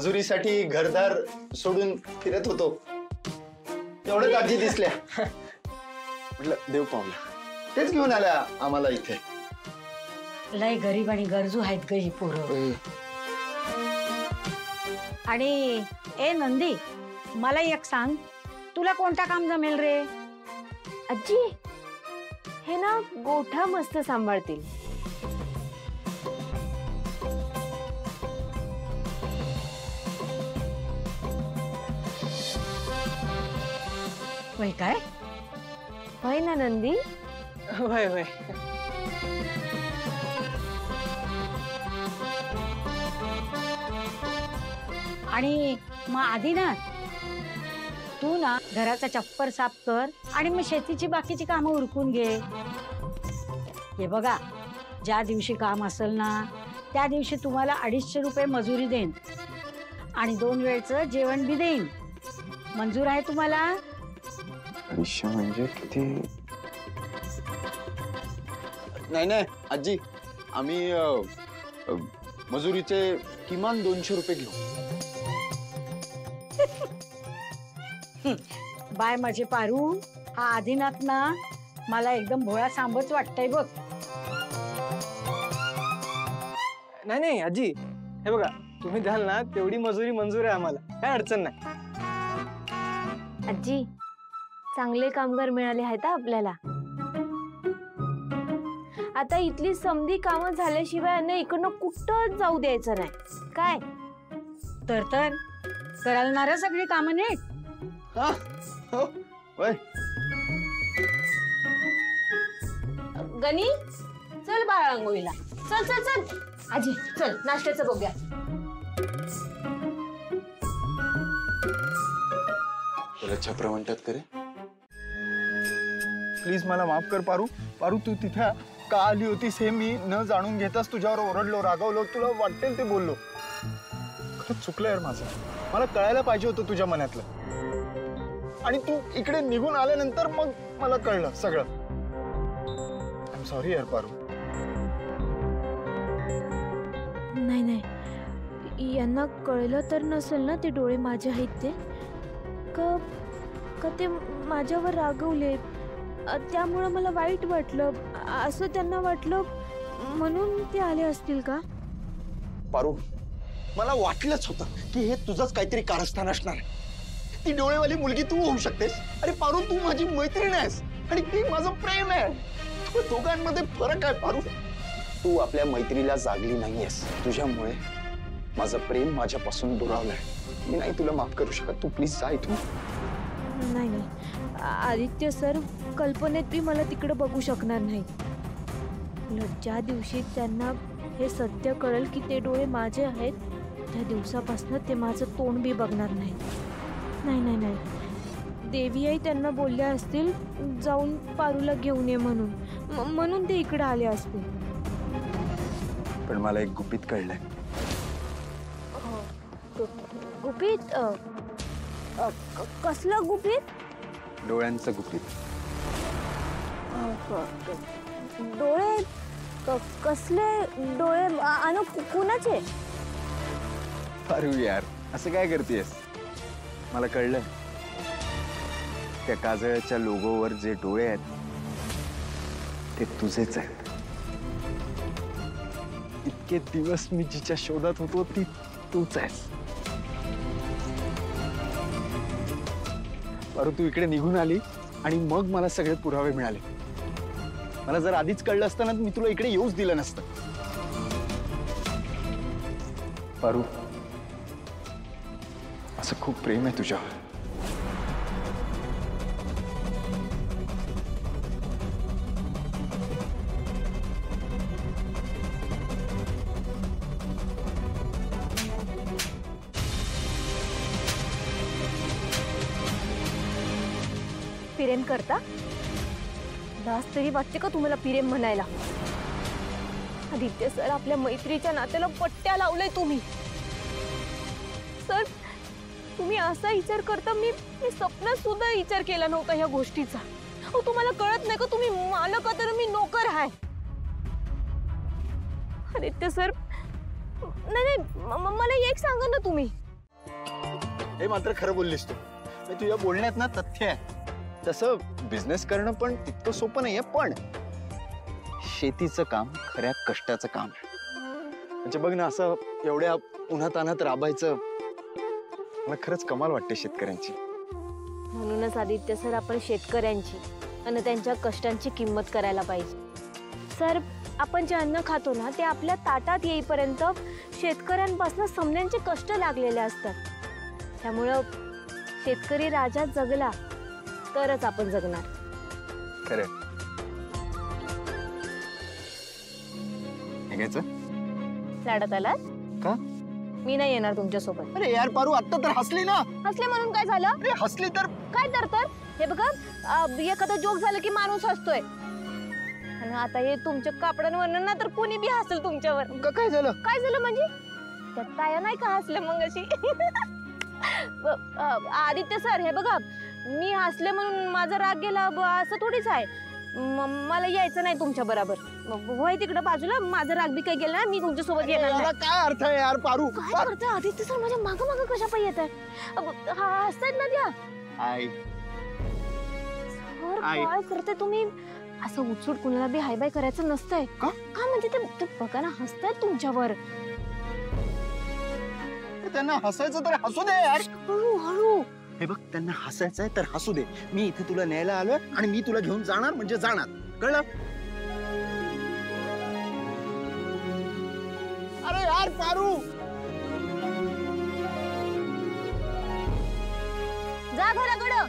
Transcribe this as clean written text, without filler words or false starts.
मजुरीसाठी घरदार सोडून फिरत होतो, एवढ्याच आजी दिसल्या. म्हटलं देव पावला, तेच घेऊन आल्या आम्हाला इथे. लय गरीब आणि गरजू आहेत ग ही पोरं. आणि ए नंदी, मला एक सांग, तुला कोणता काम जमेल रे? आजी हे ना गोठा मस्त सांभाळतील. होय काय? होय ना नंदी? होय होय. आणि मग आधी ना तू ना घराचा चप्पर साफ कर आणि मग शेतीची बाकीची कामं उरकून घे. हे बघा, ज्या दिवशी काम असेल ना त्या दिवशी तुम्हाला 250 रुपये मजुरी देईन आणि 2 वेळचं जेवण बी देईन. मंजूर आहे तुम्हाला? 250 म्हणजे किती? नाही नाही आजी, आम्ही मजुरीचे किमान 200 रुपये घेऊ. बाय माझे पारू, हा आदिनाथ ना मला एकदम भोळा सांबच वाटतंय बघ. नाही नाही आजी, हे बघा तुम्ही द्याल ना तेवढी मजुरी मंजूर आहे आम्हाला, काय अडचण नाही. आजी चांगले कामगार मिळाले आहेत आपल्याला. आता इथली समधी कामं झाल्याशिवाय यांना इकडनं कुठं जाऊ द्यायचं नाही. काय तर कराल ना रे सगळी कामं नीट. गणी चल बाळा अंघोळीला. चल चल चल आजी, चल नाश्त्याचं बघूया. तुला छप्र म्हणतात करे? प्लीज मला माफ कर पारू. पारू तू तिथे का आली होतीस हे मी न जाणून घेताच तुझ्यावर ओरडलो, रागवलो, तुला वाटेल ते बोललो. खरंच चुकलं यार माझं. मला कळायला पाहिजे होतं तुझ्या मनातलं. आणि तू इकडे निघून आल्यानंतर मग मला कळलं सगळं. आय एम सॉरी यार पारू. नाही नाही, यांना कळलं तर नसेल ना ते डोळे माझे आहेत ते? का ते माझ्यावर रागवले त्यामुळं मला वाईट वाटलं असं त्यांना वाटलं म्हणून ते आले असतील का? पारू, मला वाटलंच होतं की हे तुझंच काहीतरी कारस्थान असणार. ती डोळेवाली मुलगी तू होऊ शकतेस. अरे पारू, तू माझी मैत्रीण आहेस आणि ती माझं प्रेम आहे. दोघांमध्ये फरक आहे पारू. तू आपल्या मैत्रीला जागली नाहीयेस. तुझ्यामुळे माझं प्रेम माझ्यापासून दुरावलंय. मी नाही तुला माफ करू शकत. तू प्लीज जा इथून. नाही नाही आदित्य सर, कल्पनेत बी मला तिकडे बघू शकणार नाही. ज्या दिवशी त्यांना हे सत्य कळेल की ते डोळे माझे आहेत त्या दिवसापासून ते माझं तोंड बी बघणार नाही. नाही नाही नाही, देवी आई त्यांना बोलल्या असतील जाऊन पारूला घेऊन ये म्हणून ते इकडे आले असतील. पण मला एक गुपित कळलंय. गुपित? कसलं गुपित? डोळ्यांचं गुपित. डोळे? कसले डोळे? आणि कुणाचे? पारू यार, असं काय करतेस? मला कळलं, त्या काजळच्या लोगोवर जे डोळे आहेत ते तुझेच आहेत. इतके दिवस मी जिच्या शोधात होतो ती तूच आहेस. पारू, तू इकडे निघून आली आणि मग मला सगळे पुरावे मिळाले. मला जर आधीच कळलं असतं ना मी तुला इकडे येऊच दिलं नसतं. पारू, असं खूप प्रेम आहे तुझ्यावर. प्रेम करता? लाज तरी वाटते का तुम्हाला प्रेम म्हणायला? आदित्य सर, आपल्या मैत्रीच्या नात्याला पट्ट्या लावलंय तुम्ही. सर, तुम्ही असा विचार करता मी स्वप्नात सुद्धा विचार केला नव्हता ह्या गोष्टीचा. तुम्हाला कळत नाही का तुम्ही मालक तर मी नोकर आहे? आदित्य सर, नाही मला एक सांगा ना तुम्ही, हे मात्र खरं बोललीस तू. हे तुझ्या बोलण्यात ना तथ्य आहे. तसं बिझनेस करणं पण तितकं सोपं नाहीये, पण शेतीचं काम खऱ्या कष्टाचं काम आहे. म्हणजे बघ ना, असं एवढ्या उन्हातान्हात राबायचं, मला खरंच कमाल वाटते शेतकऱ्यांची. म्हणूनच आदित्य सर, आपण शेतकऱ्यांची आणि त्यांच्या कष्टांची किंमत करायला पाहिजे. सर, आपण जे अन्न खातो ना, ते आपल्या ताटात येईपर्यंत शेतकऱ्यांपासून समण्यांचे कष्ट लागलेले असतात. त्यामुळं शेतकरी राजा जगला तरच आपण जगणार. खरं घ्यायचं लाडात आलात का? मी नाही येणार तुमच्यासोबत. अरे यार पारू, आता तर हसली ना. हसले म्हणून काय झालं? अरे हसली तर काय तर हे बघा, एखादा जोक झालं की माणूस हसतोय, आणि आता हे तुमच्या कापडांवर ना तर कोणी बी हसेल तुमच्यावर. काय झालं? काय झालं म्हणजे? त्यात ताया नाही का हसले मग अशी? आदित्य सर, हे बघा, मी हसले म्हणून माझा राग गेला असं थोडीच आहे. मला यायचं नाही तुमच्या बरोबर. होय तिकडं बाजूला, माझा राग बी काय गेला ना, मी तुमच्या सोबत येणार नाही. याला काय अर्थ आहे यार पारू? काय करताय आदित्य सर? माझ्या माग माग कशा पाय येत आहे? हसतायत ना त्या. आई सर, आई. काय करताय तुम्ही? असं उचसूट कुणाला बी हाय बाय करायचं नसतंय का? का म्हणजे ते बघा ना, हसतायत तुमच्यावर. त्यांना हसायचं तर हसू दे यार. हळू हळू. हे बघ, त्यांना हसायचंय तर हसू दे. मी इथे तुला न्यायला आलोय आणि मी तुला घेऊन जाणार म्हणजे जाणार, कळलं? अरे यार पारू, जा घराकडं.